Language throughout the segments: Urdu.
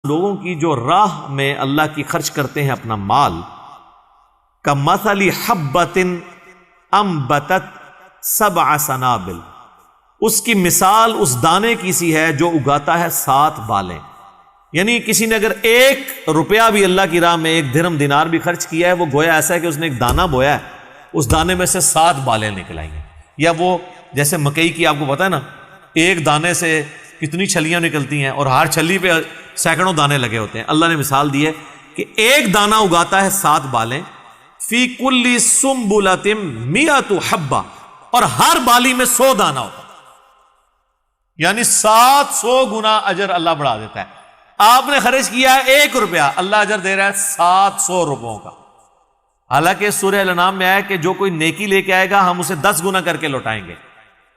لوگوں کی جو راہ میں اللہ کی خرچ کرتے ہیں اپنا مال، کمثل حبۃ انبتت سبع سنابل، اس کی مثال اس دانے کی سی ہے جو اگاتا ہے 7 بالیں۔ یعنی کسی نے اگر 1 روپیہ بھی اللہ کی راہ میں 1 درہم دینار بھی خرچ کیا ہے، وہ گویا ایسا ہے کہ اس نے ایک دانہ بویا ہے، اس دانے میں سے 7 بالیں نکل آئی ہیں۔ یا وہ جیسے مکئی کی آپ کو پتہ ہے نا، ایک دانے سے کتنی چھلیاں نکلتی ہیں اور ہر چھلی پہ سینکڑوں دانے لگے ہوتے ہیں۔ اللہ نے مثال دی ہے کہ ایک دانہ اگاتا ہے 7 بالیں، فی کل سنبلۃ 100 حبہ، اور ہر بالی میں 100 دانہ ہوتا ہے، یعنی 700 گنا اجر اللہ بڑھا دیتا ہے۔ آپ نے خرچ کیا ہے 1 روپیہ، اللہ اجر دے رہا ہے 700 روپوں کا۔ حالانکہ سورہ الانعام میں آیا کہ جو کوئی نیکی لے کے آئے گا ہم اسے 10 گنا کر کے لوٹائیں گے،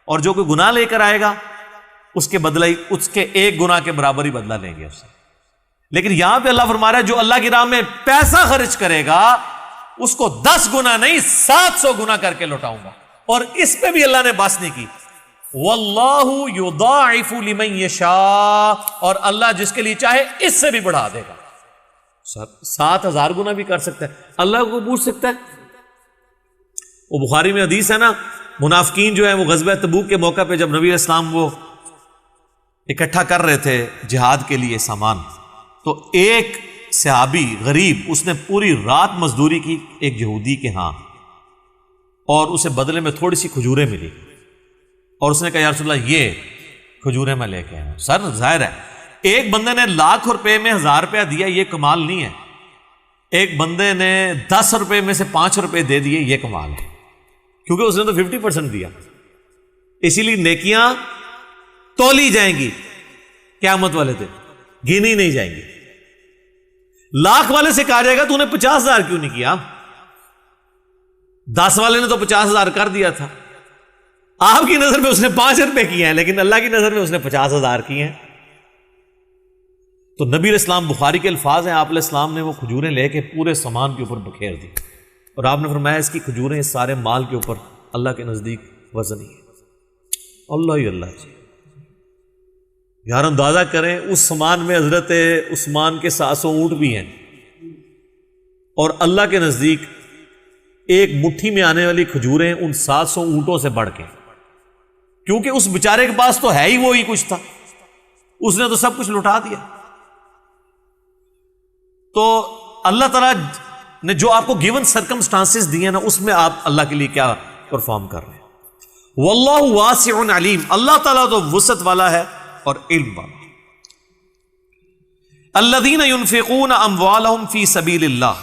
اور جو کوئی گناہ لے کر آئے گا اس کے بدلہ اس کے 1 گناہ کے برابر ہی بدلہ لیں گے اس سے۔ لیکن یہاں پہ اللہ فرما رہا ہے جو اللہ کی راہ میں پیسہ خرچ کرے گا اس کو 10 گنا نہیں 700 گنا کر کے لوٹاؤں گا، اور اس پہ بھی اللہ نے بس نہیں کی۔ واللہ یضاعف لمن یشاء، اور اللہ جس کے لیے چاہے اس سے بھی بڑھا دے گا، 7000 گنا بھی کر سکتا ہے، اللہ کو پوچھ سکتا ہے۔ وہ بخاری میں حدیث ہے نا، منافقین جو ہیں وہ غزوہ تبوک کے موقع پہ جب نبی علیہ السلام وہ اکٹھا کر رہے تھے جہاد کے لیے سامان، تو ایک صحابی غریب اس نے پوری رات مزدوری کی ایک یہودی کے ہاں، اور اسے بدلے میں تھوڑی سی کھجوریں ملی، اور اس نے کہا یا رسول اللہ یہ کھجوریں میں لے کے آیا ہوں۔ سر ظاہر ہے ایک بندے نے لاکھ روپے میں 1000 روپیہ دیا، یہ کمال نہیں ہے، ایک بندے نے 10 روپے میں سے 5 روپے دے دیے، یہ کمال ہے، کیونکہ اس نے تو 50% دیا۔ اسی لیے نیکیاں تولی جائیں گی قیامت والے دن، گنی نہیں جائیں گی۔ لاکھ والے سے کہا جائے گا تو نے 50,000 کیوں نہیں کیا؟ 10 والے نے تو 50,000 کر دیا تھا، آپ کی نظر میں اس نے 5 روپے کیے ہیں، لیکن اللہ کی نظر میں اس نے 50,000 کیے ہیں۔ تو نبی علیہ السلام، بخاری کے الفاظ ہیں، آپ علیہ السلام نے وہ کھجوریں لے کے پورے سامان کے اوپر بکھیر دی، اور آپ نے فرمایا اس کی کھجوریں اس سارے مال کے اوپر اللہ کے نزدیک وزن ہی ہے۔ اللہ ہی اللہ جی، یار اندازہ کریں اس سامان میں حضرت عثمان کے 700 اونٹ بھی ہیں، اور اللہ کے نزدیک ایک مٹھی میں آنے والی کھجوریں ان 700 اونٹوں سے بڑھ کے، کیونکہ اس بیچارے کے پاس تو ہے ہی وہی کچھ تھا، اس نے تو سب کچھ لٹا دیا۔ تو اللہ تعالیٰ نے جو آپ کو گیون سرکمسٹانسز دیے نا، اس میں آپ اللہ کے لیے کیا پرفارم کر رہے ہیں۔ واللہ واسع علیم، اللہ تعالیٰ تو وسعت والا ہے اور علم والا۔ الذین ينفقون اموالهم فی سبیل اللہ،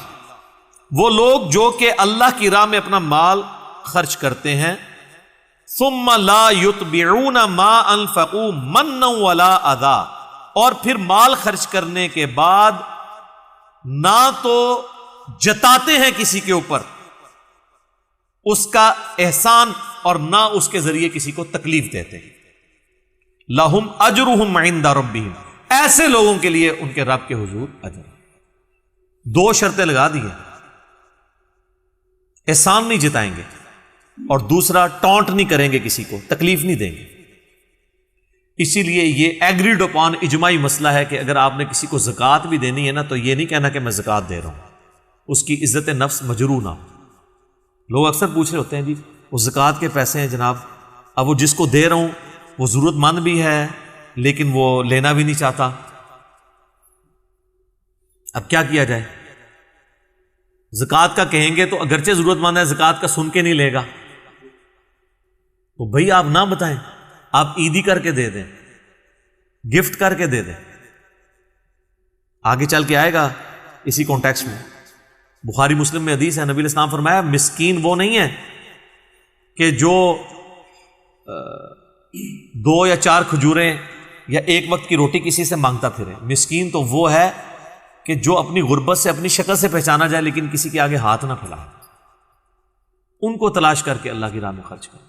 وہ لوگ جو کہ اللہ کی راہ میں اپنا مال خرچ کرتے ہیں، ثم لا یتبعون ما انفقوا منا ولا اذا، اور پھر مال خرچ کرنے کے بعد نہ تو جتاتے ہیں کسی کے اوپر اس کا احسان اور نہ اس کے ذریعے کسی کو تکلیف دیتے ہیں، لہم اجرہم عند ربہم، ایسے لوگوں کے لیے ان کے رب کے حضور اجر۔ 2 شرطیں لگا دی ہیں، احسان نہیں جتائیں گے، اور دوسرا ٹونٹ نہیں کریں گے، کسی کو تکلیف نہیں دیں گے۔ اسی لیے یہ ایگریڈ اپان اجماعی مسئلہ ہے کہ اگر آپ نے کسی کو زکوٰۃ بھی دینی ہے نا، تو یہ نہیں کہنا کہ میں زکوٰۃ دے رہا ہوں، اس کی عزت نفس مجروح نہ ہو۔ لوگ اکثر پوچھ رہے ہوتے ہیں جی وہ زکوٰۃ کے پیسے ہیں جناب، اب وہ جس کو دے رہا ہوں وہ ضرورت مند بھی ہے لیکن وہ لینا بھی نہیں چاہتا، اب کیا کیا جائے؟ زکوٰۃ کا کہیں گے تو اگرچہ ضرورت مند ہے، زکوٰۃ کا سن کے نہیں لے گا، تو بھائی آپ نہ بتائیں، آپ عیدی کر کے دے دیں، گفٹ کر کے دے دیں، آگے چل کے آئے گا اسی کانٹیکسٹ میں۔ بخاری مسلم میں حدیث ہے، نبی علیہ السلام فرمایا مسکین وہ نہیں ہے کہ جو 2 یا 4 کھجوریں یا 1 وقت کی روٹی کسی سے مانگتا پھرے، مسکین تو وہ ہے کہ جو اپنی غربت سے اپنی شکل سے پہچانا جائے لیکن کسی کے آگے ہاتھ نہ پھیلائے، ان کو تلاش کر کے اللہ کی راہ میں خرچ کرے۔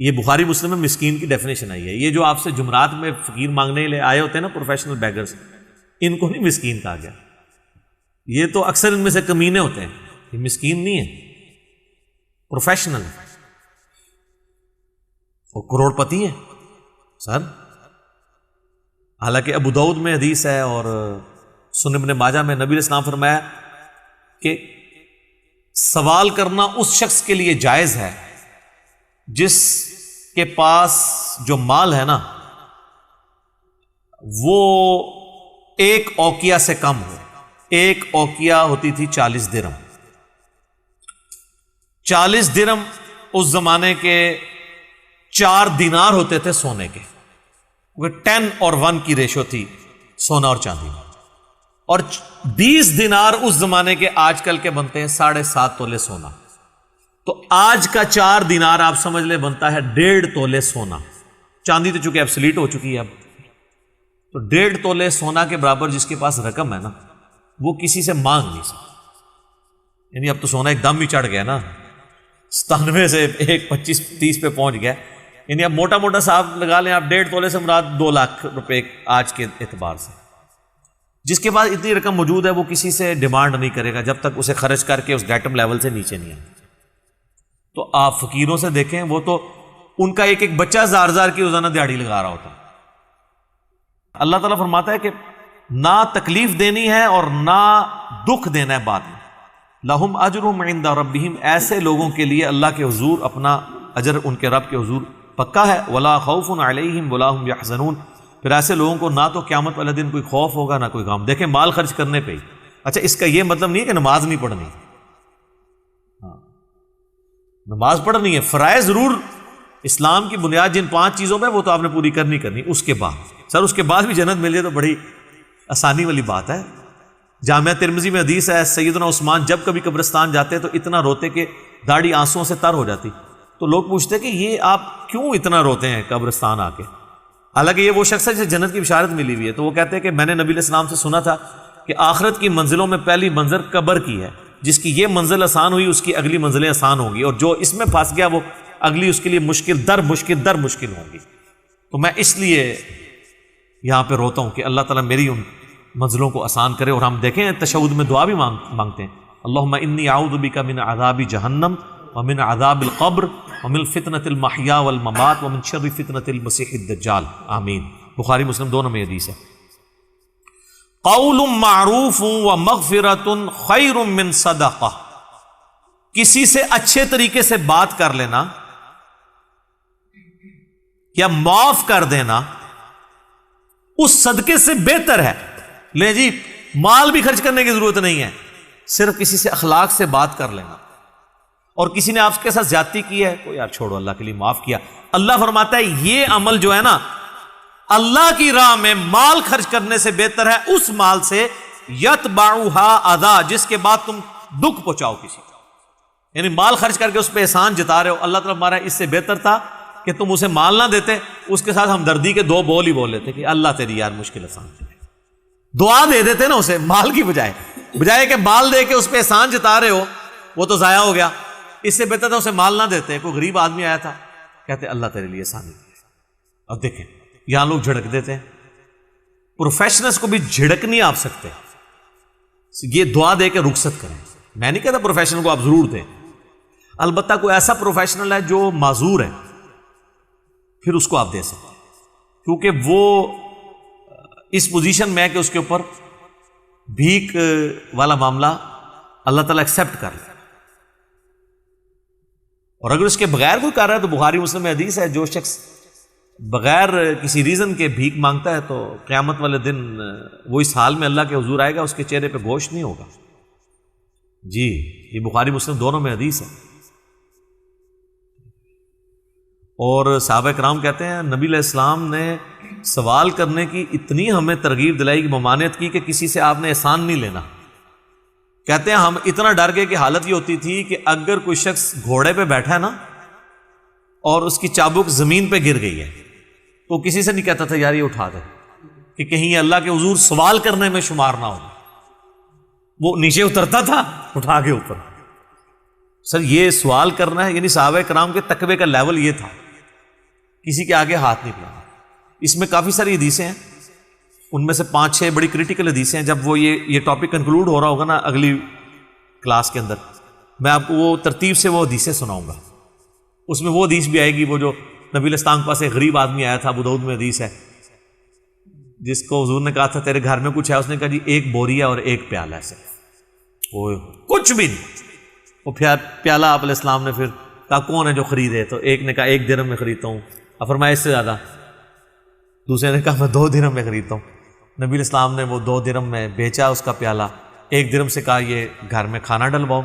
یہ بخاری مسلم میں مسکین کی ڈیفینیشن آئی ہے۔ یہ جو آپ سے جمعرات میں فقیر مانگنے لے آئے ہوتے ہیں نا پروفیشنل بیگرز، ان کو نہیں مسکین کہا گیا، یہ تو اکثر ان میں سے کمینے ہوتے ہیں، یہ مسکین نہیں ہے، پروفیشنل اور کروڑ پتی ہیں۔ سر حالانکہ ابو داؤد میں حدیث ہے اور سنن ابن ماجہ میں نبی علیہ السلام فرمایا کہ سوال کرنا اس شخص کے لیے جائز ہے جس کے پاس جو مال ہے نا وہ ایک اوقیہ سے کم ہو. ایک اوقیہ ہوتی تھی 40 درہم. 40 درہم اس زمانے کے 4 دینار ہوتے تھے سونے کے. 10 اور 1 کی ریشو تھی سونا اور چاندی میں. اور 20 دینار اس زمانے کے آج کل کے بنتے ہیں 7.5 تولے سونا. تو آج کا 4 دینار آپ سمجھ لیں بنتا ہے 1.5 تولے سونا. چاندی تو چونکہ ایبسلیٹ ہو چکی ہے اب. تو 1.5 تولے سونا کے برابر جس کے پاس رقم ہے نا وہ کسی سے مانگ نہیں سکتا. یعنی اب تو سونا ایک دم ہی چڑھ گیا نا, 97 سے 25-30 پہ پہنچ گیا. یعنی اب موٹا موٹا صاحب لگا لیں آپ 1.5 تولے سے مراد 2 لاکھ روپے آج کے اعتبار سے. جس کے پاس اتنی رقم موجود ہے وہ کسی سے ڈیمانڈ نہیں کرے گا جب تک اسے خرچ کر کے اس ڈیٹم لیول سے نیچے نہیں آئے. تو آپ فقیروں سے دیکھیں, وہ تو ان کا ایک ایک بچہ 1000 کی روزانہ دیہڑی لگا رہا ہوتا ہے. اللہ تعالیٰ فرماتا ہے کہ نہ تکلیف دینی ہے اور نہ دکھ دینا ہے بعد میں. لہم اجرہم عند ربہم, ایسے لوگوں کے لیے اللہ کے حضور اپنا اجر ان کے رب کے حضور پکا ہے. ولا خوف علیہم ولا ہم یحزنون, پھر ایسے لوگوں کو نہ تو قیامت والے دن کوئی خوف ہوگا نہ کوئی غم. دیکھیں مال خرچ کرنے پہ ہی. اچھا اس کا یہ مطلب نہیں ہے کہ نماز نہیں پڑھنی, نماز پڑھنی ہے, فرائض ضرور اسلام کی بنیاد جن 5 چیزوں پہ وہ تو آپ نے پوری کرنی. اس کے بعد سر اس کے بعد بھی جنت مل جائے تو بڑی آسانی والی بات ہے. جامعہ ترمذی میں حدیث ہے سیدنا عثمان جب کبھی قبرستان جاتے تو اتنا روتے کہ داڑھی آنسوؤں سے تر ہو جاتی. تو لوگ پوچھتے کہ یہ آپ کیوں اتنا روتے ہیں قبرستان آ کے؟ حالانکہ یہ وہ شخص ہے جسے جنت کی بشارت ملی ہوئی ہے. تو وہ کہتے ہیں کہ میں نے نبی علیہ السلام سے سنا تھا کہ آخرت کی منزلوں میں پہلی منزل قبر کی ہے. جس کی یہ منزل آسان ہوئی اس کی اگلی منزلیں آسان ہوں گی, اور جو اس میں پھنس گیا وہ اگلی اس کے لیے مشکل در مشکل ہوں گی. تو میں اس لیے یہاں پہ روتا ہوں کہ اللہ تعالیٰ میری ان منزلوں کو آسان کرے. اور ہم دیکھیں تشہد میں دعا بھی مانگتے ہیں, اللہم انی اعوذ بک من عذاب جہنم ومن عذاب القبر ومن فتنۃ المحیا والممات ومن شر فتنۃ المسیح الدجال, آمین. بخاری مسلم دونوں میں حدیث ہے. قول معروف ومغفرۃ خیر من صدقہ, کسی سے اچھے طریقے سے بات کر لینا یا معاف کر دینا اس صدقے سے بہتر ہے. لیں جی مال بھی خرچ کرنے کی ضرورت نہیں ہے, صرف کسی سے اخلاق سے بات کر لینا. اور کسی نے آپ کے ساتھ زیادتی کی ہے تو یار چھوڑو, اللہ کے لیے معاف کیا. اللہ فرماتا ہے یہ عمل جو ہے نا اللہ کی راہ میں مال خرچ کرنے سے بہتر ہے اس مال سے یتبعها اذا, جس کے بعد تم دکھ پہنچاؤ کسی کو. یعنی مال خرچ کر کے اس پہ احسان جتا رہے ہو, اللہ تعالیٰ ہمارا اس سے بہتر تھا کہ تم اسے مال نہ دیتے, اس کے ساتھ ہمدردی کے 2 بول ہی بول لیتے کہ اللہ تیری یار مشکل آسان کرے. دعا دے دیتے نا اسے مال کی بجائے کہ مال دے کے اس پہ احسان جتا رہے ہو وہ تو ضائع ہو گیا. اس سے بہتر تھا اسے مال نہ دیتے. کوئی غریب آدمی آیا تھا کہتے اللہ تیرے لیے آسانی کرے. اب دیکھیں یہاں لوگ جھڑک دیتے ہیں, پروفیشنلز کو بھی جھڑک نہیں آپ سکتے, یہ دعا دے کے رخصت کریں. میں نہیں کہتا پروفیشنل کو آپ ضرور دیں, البتہ کوئی ایسا پروفیشنل ہے جو معذور ہے پھر اس کو آپ دے سکتے, کیونکہ وہ اس پوزیشن میں ہے کہ اس کے اوپر بھیک والا معاملہ اللہ تعالیٰ ایکسیپٹ کر لے. اور اگر اس کے بغیر کوئی کر رہا ہے تو بخاری مسلم میں حدیث ہے جو شخص بغیر کسی ریزن کے بھیک مانگتا ہے تو قیامت والے دن وہ اس حال میں اللہ کے حضور آئے گا, اس کے چہرے پہ گوشت نہیں ہوگا. جی یہ بخاری مسلم دونوں میں حدیث ہے. اور صحابہ کرام کہتے ہیں نبی علیہ السلام نے سوال کرنے کی اتنی ہمیں ترغیب دلائی کی, ممانعت کی کہ کسی سے آپ نے احسان نہیں لینا. کہتے ہیں ہم اتنا ڈر گئے کہ حالت یہ ہوتی تھی کہ اگر کوئی شخص گھوڑے پہ بیٹھا ہے نا اور اس کی چابک زمین پہ گر گئی ہے تو کسی سے نہیں کہتا تھا یار یہ اٹھا دے, کہ کہیں اللہ کے حضور سوال کرنے میں شمار نہ ہو. وہ نیچے اترتا تھا اٹھا کے اوپر. سر یہ سوال کرنا ہے, یعنی صحابہ کرام کے تقوی کا لیول یہ تھا, کسی کے آگے ہاتھ نہیں پھیلانا. اس میں کافی ساری حدیثیں ہیں, ان میں سے 5-6 بڑی کریٹیکل حدیثیں ہیں. جب وہ یہ ٹاپک کنکلوڈ ہو رہا ہوگا نا اگلی کلاس کے اندر, میں آپ کو وہ ترتیب سے وہ حدیثیں سناؤں گا. اس میں وہ حدیث بھی آئے گی وہ جو نبی علیہ السلام کے پاس ایک غریب آدمی آیا تھا, ابو داؤد میں حدیث ہے, جس کو حضور نے کہا تھا تیرے گھر میں کچھ ہے، اس نے کہا جی ایک بوری ہے اور ایک پیالہ ہے صرف، کچھ بھی نہیں۔ وہ پیالہ آپ علیہ السلام نے پھر کہا کون ہے جو خریدے؟ تو ایک نے کہا 1 درہم میں خریدتا ہوں، اب فرمایا اس سے زیادہ، دوسرے نے کہا میں 2 درہم میں خریدتا ہوں۔ نبی علیہ السلام نے وہ 2 درہم میں بیچا اس کا پیالہ، 1 درہم سے کہا یہ گھر میں کھانا ڈلواؤ،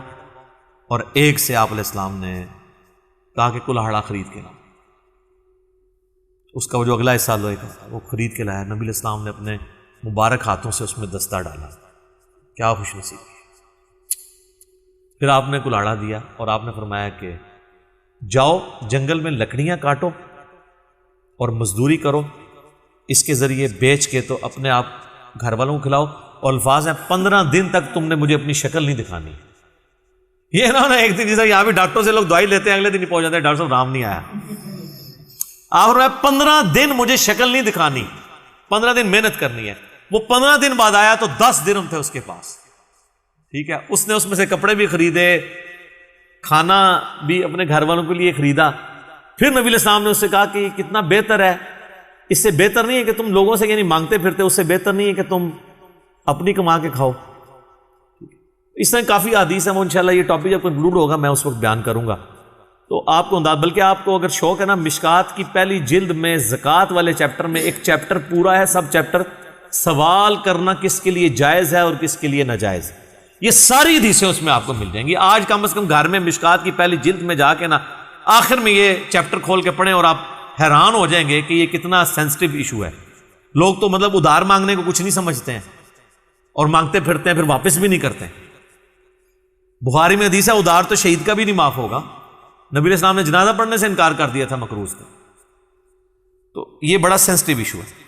اور 1 سے آپ علیہ السلام نے کہا کہ کلاہڑا خرید کے لاؤ۔ اس کا وہ جو اگلا حصہ لوہے کا وہ خرید کے لایا، نبی علیہ السلام نے اپنے مبارک ہاتھوں سے اس میں دستہ ڈالا، کیا خوش نصیبی۔ پھر آپ نے کلاڑا دیا اور آپ نے فرمایا کہ جاؤ جنگل میں لکڑیاں کاٹو اور مزدوری کرو، اس کے ذریعے بیچ کے تو اپنے آپ گھر والوں کو کھلاؤ، اور الفاظ ہیں 15 دن تک تم نے مجھے اپنی شکل نہیں دکھانی۔ یہ نا ایک دن جیسا یہاں بھی ڈاکٹر سے لوگ دوائی لیتے ہیں، اگلے دن ہی پہنچ جاتے ہیں ڈاکٹر صاحب رام نہیں آیا۔ آپ نے 15 دن مجھے شکل نہیں دکھانی، 15 دن محنت کرنی ہے۔ وہ 15 دن بعد آیا تو 10 درہم تھے اس کے پاس، ٹھیک ہے، اس نے اس میں سے کپڑے بھی خریدے، کھانا بھی اپنے گھر والوں کے لیے خریدا۔ پھر نبی علیہ السلام نے اس سے کہا کہ یہ کتنا بہتر ہے، اس سے بہتر نہیں ہے کہ تم لوگوں سے یعنی مانگتے پھرتے، اس سے بہتر نہیں ہے کہ تم اپنی کما کے کھاؤ۔ اس طرح کافی حدیث ہے، وہ انشاءاللہ یہ ٹاپک جب کنکلوڈ ہوگا میں اس وقت بیان کروں گا، تو آپ کو انداز، بلکہ آپ کو اگر شوق ہے نا، مشکات کی پہلی جلد میں زکوٰۃ والے چیپٹر میں ایک چیپٹر پورا ہے، سب چیپٹر سوال کرنا کس کے لیے جائز ہے اور کس کے لیے ناجائز، یہ ساری حدیثیں اس میں آپ کو مل جائیں گی۔ آج کم از کم گھر میں مشکات کی پہلی جلد میں جا کے نا آخر میں یہ چیپٹر کھول کے پڑھیں اور آپ حیران ہو جائیں گے کہ یہ کتنا سینسٹیو ایشو ہے۔ لوگ تو مطلب ادھار مانگنے کو کچھ نہیں سمجھتے ہیں اور مانگتے پھرتے ہیں، پھر واپس بھی نہیں کرتے۔ بخاری میں حدیث ہے ادھار تو شہید کا بھی نہیں معاف ہوگا، نبی علیہ السلام نے جنازہ پڑھنے سے انکار کر دیا تھا مکروز کا، تو یہ بڑا سینسٹیو ایشو ہے۔